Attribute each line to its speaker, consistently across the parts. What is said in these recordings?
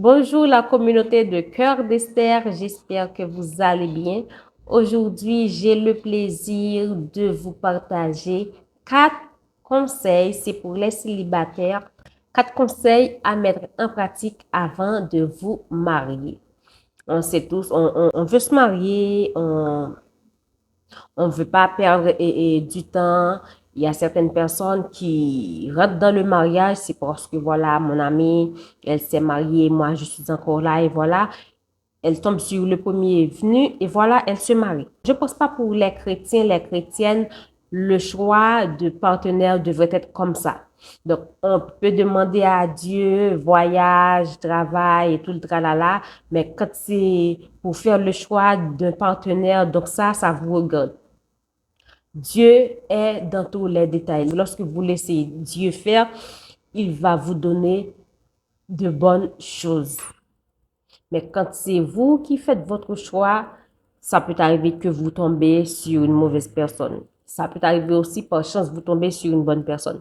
Speaker 1: Bonjour la communauté de Cœur d'Esther, j'espère que vous allez bien. Aujourd'hui, j'ai le plaisir de vous partager 4 conseils, c'est pour les célibataires, 4 conseils à mettre en pratique avant de vous marier. On sait tous, on veut se marier, on ne veut pas perdre du temps. Il y a certaines personnes qui rentrent dans le mariage, c'est parce que voilà, mon amie, elle s'est mariée, moi je suis encore là et voilà, elle tombe sur le premier venu et voilà, elle se marie. Je ne pense pas pour les chrétiens, les chrétiennes, le choix de partenaire devrait être comme ça. Donc, on peut demander à Dieu voyage, travail et tout le tralala, mais quand c'est pour faire le choix d'un partenaire, donc ça vous regarde. Dieu est dans tous les détails. Lorsque vous laissez Dieu faire, il va vous donner de bonnes choses. Mais quand c'est vous qui faites votre choix, ça peut arriver que vous tombez sur une mauvaise personne. Ça peut arriver aussi par chance vous tombez sur une bonne personne.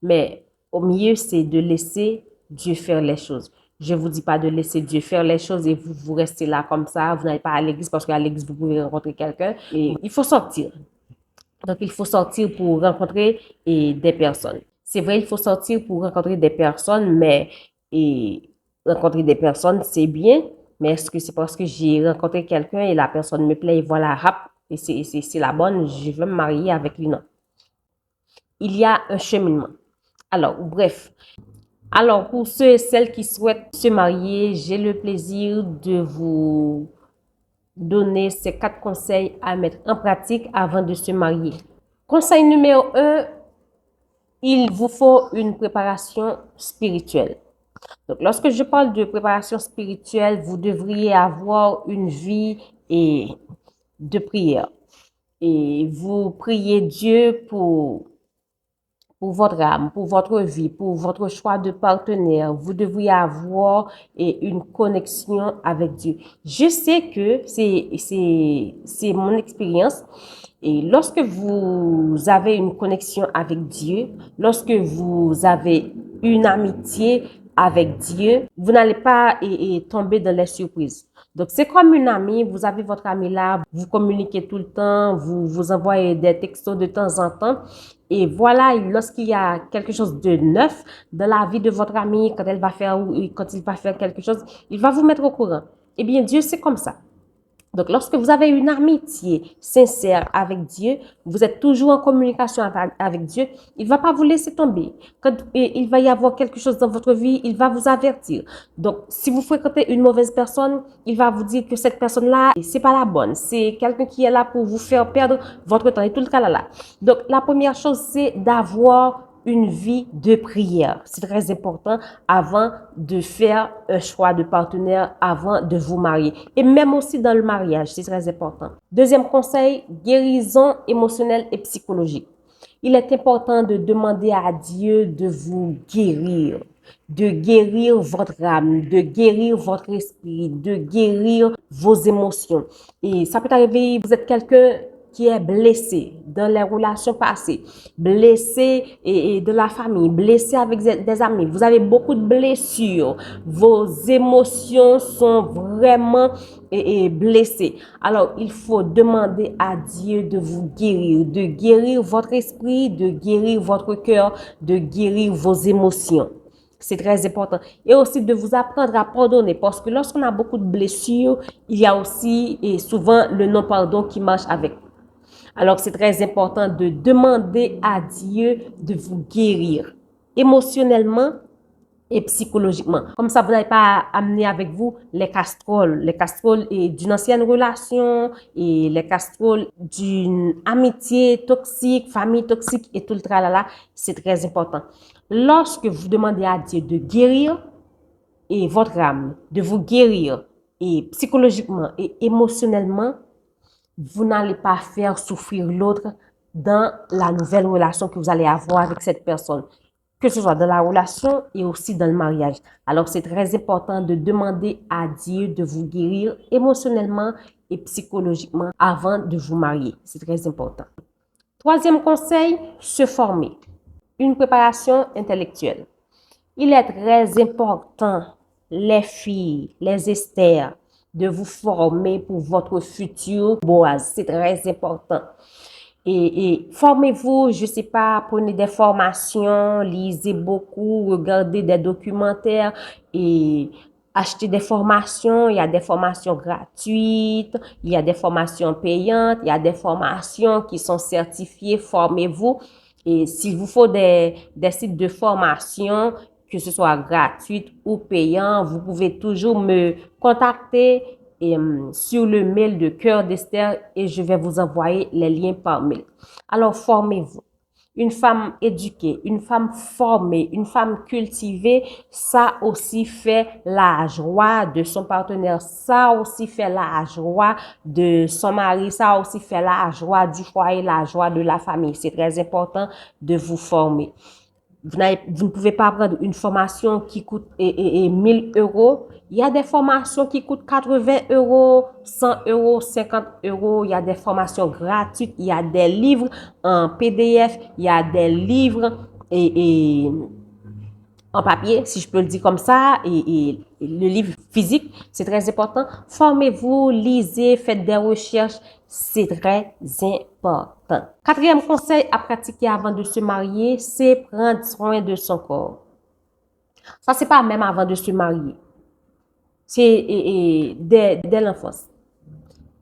Speaker 1: Mais au mieux, c'est de laisser Dieu faire les choses. Je ne vous dis pas de laisser Dieu faire les choses et vous restez là comme ça. Vous n'allez pas à l'église parce qu'à l'église, vous pouvez rencontrer quelqu'un. Et il faut sortir. Donc, il faut sortir pour rencontrer des personnes. C'est vrai, il faut sortir pour rencontrer des personnes, mais rencontrer des personnes, c'est bien. Mais est-ce que c'est parce que j'ai rencontré quelqu'un et la personne me plaît et voilà, rap, et c'est la bonne, je veux me marier avec lui, non. Il y a un cheminement. Alors, bref. Alors, pour ceux et celles qui souhaitent se marier, j'ai le plaisir de vous donner ces 4 conseils à mettre en pratique avant de se marier. Conseil numéro 1, il vous faut une préparation spirituelle. Donc, lorsque je parle de préparation spirituelle, vous devriez avoir une vie de prière. Et vous priez Dieu pour votre âme, pour votre vie, pour votre choix de partenaire. Vous devriez avoir une connexion avec Dieu. Je sais que c'est mon expérience. Et lorsque vous avez une connexion avec Dieu, lorsque vous avez une amitié avec Dieu, vous n'allez pas tomber dans les surprises. Donc, c'est comme une amie, vous avez votre amie là, vous communiquez tout le temps, vous envoyez des textos de temps en temps. Et voilà, lorsqu'il y a quelque chose de neuf dans la vie de votre amie, quand il va faire quelque chose, il va vous mettre au courant. Eh bien, Dieu, c'est comme ça. Donc, lorsque vous avez une amitié sincère avec Dieu, vous êtes toujours en communication avec Dieu, il ne va pas vous laisser tomber. Quand il va y avoir quelque chose dans votre vie, il va vous avertir. Donc, si vous fréquentez une mauvaise personne, il va vous dire que cette personne-là, c'est pas la bonne. C'est quelqu'un qui est là pour vous faire perdre votre temps et tout le cas là. Donc, la première chose, c'est d'avoir une vie de prière. C'est très important avant de faire un choix de partenaire, avant de vous marier. Et même aussi dans le mariage, c'est très important. Deuxième conseil, guérison émotionnelle et psychologique. Il est important de demander à Dieu de vous guérir, de guérir votre âme, de guérir votre esprit, de guérir vos émotions. Et ça peut arriver, vous êtes quelqu'un qui est blessé dans les relations passées, blessé et de la famille, blessé avec des amis. Vous avez beaucoup de blessures. Vos émotions sont vraiment blessées. Alors, il faut demander à Dieu de vous guérir, de guérir votre esprit, de guérir votre cœur, de guérir vos émotions. C'est très important. Et aussi de vous apprendre à pardonner parce que lorsqu'on a beaucoup de blessures, il y a aussi et souvent le non-pardon qui marche avec. Alors, c'est très important de demander à Dieu de vous guérir émotionnellement et psychologiquement. Comme ça, vous n'allez pas amener avec vous les casseroles d'une ancienne relation et les casseroles d'une amitié toxique, famille toxique et tout le tralala. C'est très important. Lorsque vous demandez à Dieu de guérir et votre âme, de vous guérir et psychologiquement et émotionnellement, vous n'allez pas faire souffrir l'autre dans la nouvelle relation que vous allez avoir avec cette personne, que ce soit dans la relation et aussi dans le mariage. Alors, c'est très important de demander à Dieu de vous guérir émotionnellement et psychologiquement avant de vous marier. C'est très important. Troisième conseil, se former. Une préparation intellectuelle. Il est très important les filles, les Esther, de vous former pour votre futur Boaz. C'est très important. Et formez-vous, je sais pas, prenez des formations, lisez beaucoup, regardez des documentaires et achetez des formations. Il y a des formations gratuites, il y a des formations payantes, il y a des formations qui sont certifiées. Formez-vous. Et s'il vous faut des sites de formation, que ce soit gratuit ou payant, vous pouvez toujours me contacter sur le mail de Cœur d'Esther et je vais vous envoyer les liens par mail. Alors, formez-vous. Une femme éduquée, une femme formée, une femme cultivée, ça aussi fait la joie de son partenaire, ça aussi fait la joie de son mari, ça aussi fait la joie du foyer, la joie de la famille. C'est très important de vous former. Vous ne pouvez pas prendre une formation qui coûte 1000 euros. Il y a des formations qui coûtent 80 euros, 100 euros, 50 euros. Il y a des formations gratuites. Il y a des livres en PDF. Il y a des livres en papier, si je peux le dire comme ça, et le livre physique, c'est très important. Formez-vous, lisez, faites des recherches, c'est très important. Quatrième conseil à pratiquer avant de se marier, c'est prendre soin de son corps. Ça, c'est pas même avant de se marier. C'est dès l'enfance.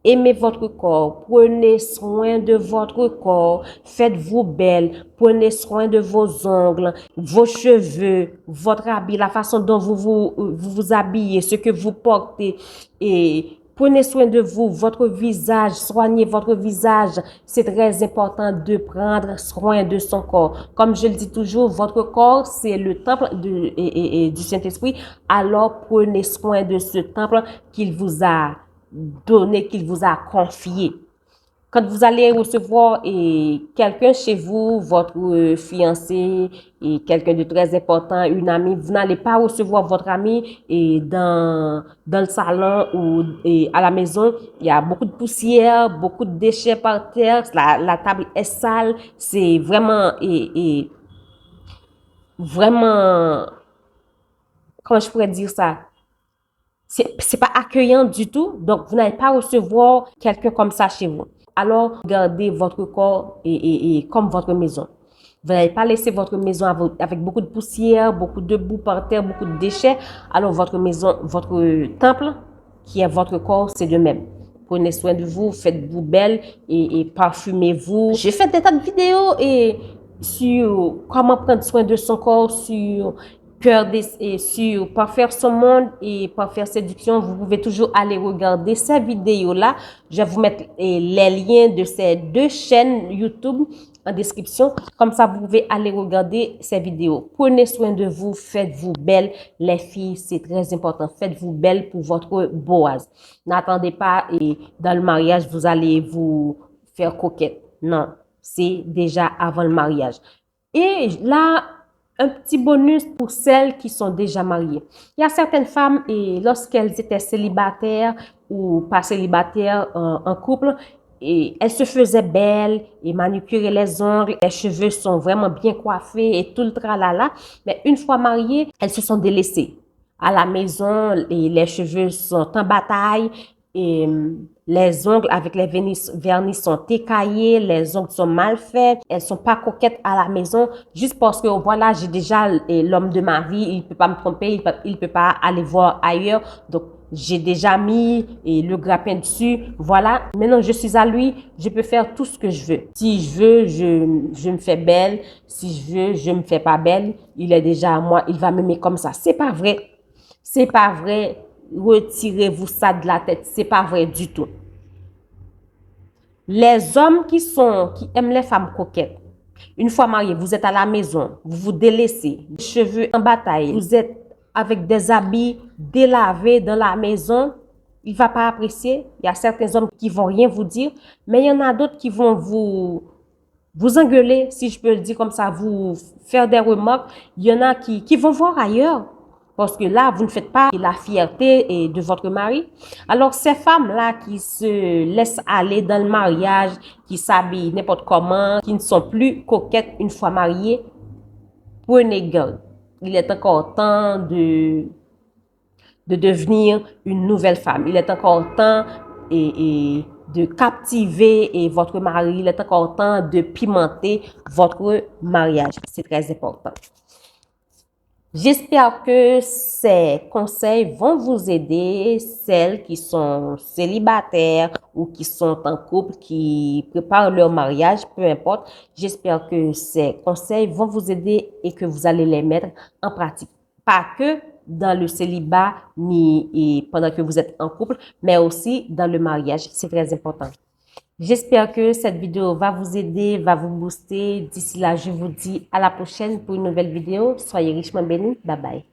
Speaker 1: Aimez votre corps, prenez soin de votre corps, faites-vous belle, prenez soin de vos ongles, vos cheveux, votre habit, la façon dont vous habillez, ce que vous portez et prenez soin de vous, votre visage, soignez votre visage. C'est très important de prendre soin de son corps. Comme je le dis toujours, votre corps, c'est le temple du Saint-Esprit. Alors prenez soin de ce temple qu'il vous a donné, qu'il vous a confié. Quand vous allez recevoir quelqu'un chez vous, votre fiancé et quelqu'un de très important, une amie, vous n'allez pas recevoir votre ami dans le salon ou à la maison. Il y a beaucoup de poussière, beaucoup de déchets par terre, la table est sale. C'est vraiment vraiment, comment je pourrais dire ça? C'est pas accueillant du tout. Donc, vous n'allez pas recevoir quelqu'un comme ça chez vous. Alors, gardez votre corps comme votre maison. Vous n'allez pas laisser votre maison avec beaucoup de poussière, beaucoup de boue par terre, beaucoup de déchets. Alors, votre maison, votre temple, qui est votre corps, c'est de même. Prenez soin de vous, faites-vous belle et parfumez-vous. J'ai fait des tas de vidéos sur comment prendre soin de son corps, sur sur Parfaire son monde et Parfaire séduction. Vous pouvez toujours aller regarder ces vidéos-là. Je vais vous mettre les liens de ces deux chaînes YouTube en description. Comme ça, vous pouvez aller regarder ces vidéos. Prenez soin de vous, faites-vous belle. Les filles, c'est très important. Faites-vous belle pour votre Boaz. N'attendez pas et dans le mariage, vous allez vous faire coquette. Non, c'est déjà avant le mariage. Et là, un petit bonus pour celles qui sont déjà mariées. Il y a certaines femmes, et lorsqu'elles étaient célibataires ou pas célibataires en couple, et elles se faisaient belles et manucuraient les ongles, les cheveux sont vraiment bien coiffés et tout le tralala. Mais une fois mariées, elles se sont délaissées. À la maison, les cheveux sont en bataille et les ongles avec les vernis sont écaillés, les ongles sont mal faits, elles sont pas coquettes à la maison juste parce que voilà, j'ai déjà l'homme de ma vie, il peut pas me tromper, il peut pas aller voir ailleurs. Donc j'ai déjà mis le grappin dessus. Voilà, maintenant je suis à lui, je peux faire tout ce que je veux. Si je veux, je me fais belle. Si je veux, je me fais pas belle. Il est déjà à moi, il va m'aimer comme ça. C'est pas vrai. C'est pas vrai. Retirez-vous ça de la tête. C'est pas vrai du tout. Les hommes qui aiment les femmes coquettes, une fois mariés, vous êtes à la maison, vous vous délaissez, les cheveux en bataille, vous êtes avec des habits délavés dans la maison, il va pas apprécier. Il y a certains hommes qui vont rien vous dire, mais il y en a d'autres qui vont vous engueuler, si je peux le dire comme ça, vous faire des remarques. Il y en a qui vont voir ailleurs. Parce que là, vous ne faites pas la fierté de votre mari. Alors, ces femmes-là qui se laissent aller dans le mariage, qui s'habillent n'importe comment, qui ne sont plus coquettes une fois mariées, prenez garde. Il est encore temps de devenir une nouvelle femme. Il est encore temps de captiver votre mari. Il est encore temps de pimenter votre mariage. C'est très important. J'espère que ces conseils vont vous aider, celles qui sont célibataires ou qui sont en couple, qui préparent leur mariage, peu importe. J'espère que ces conseils vont vous aider et que vous allez les mettre en pratique. Pas que dans le célibat ni pendant que vous êtes en couple, mais aussi dans le mariage. C'est très important. J'espère que cette vidéo va vous aider, va vous booster. D'ici là, je vous dis à la prochaine pour une nouvelle vidéo. Soyez richement bénis. Bye bye.